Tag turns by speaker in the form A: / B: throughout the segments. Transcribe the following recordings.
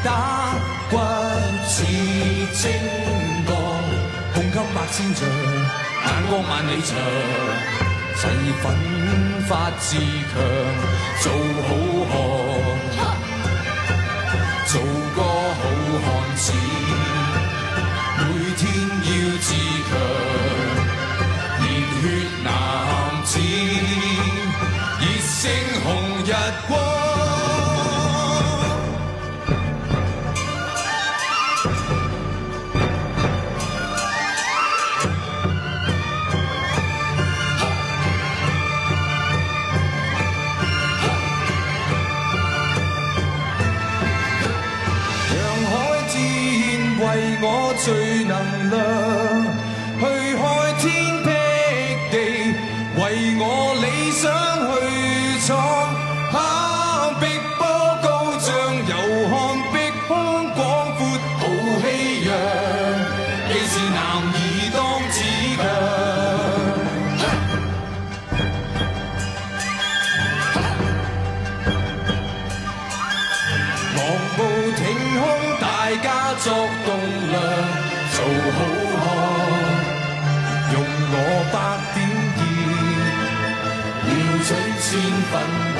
A: 打骨似精鋼，胸襟百千丈，眼光萬里長，誓奮發自強，做好漢，做個好漢子，每天要自強，熱血男子，熱星紅日光。為我聚能量，去開天闢地，為我理想去闖。碧波高漲，遊看碧空廣闊，好熙攘。既是男兒當自強。昂步挺胸，大家作棟梁，做好漢，用我百點熱，耀出千分光，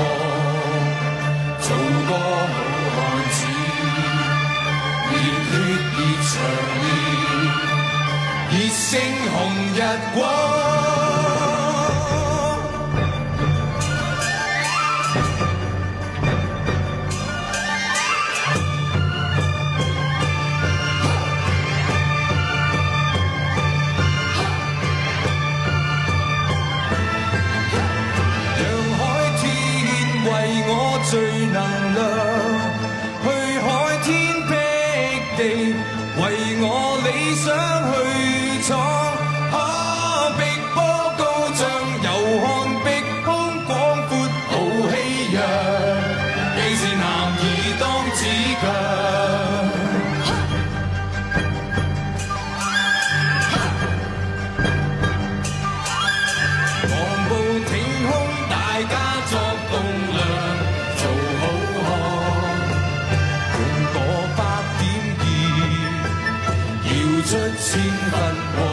A: 做個好漢子，熱血熱腸熱，熱星紅日光。最能量，去開天闢地，為我理想去闖。碧波高漲，遊看碧空廣闊，好熙攘。既是男兒當自強。昂步挺胸，大家作棟梁。做好漢，用我百點熱，耀出千分光。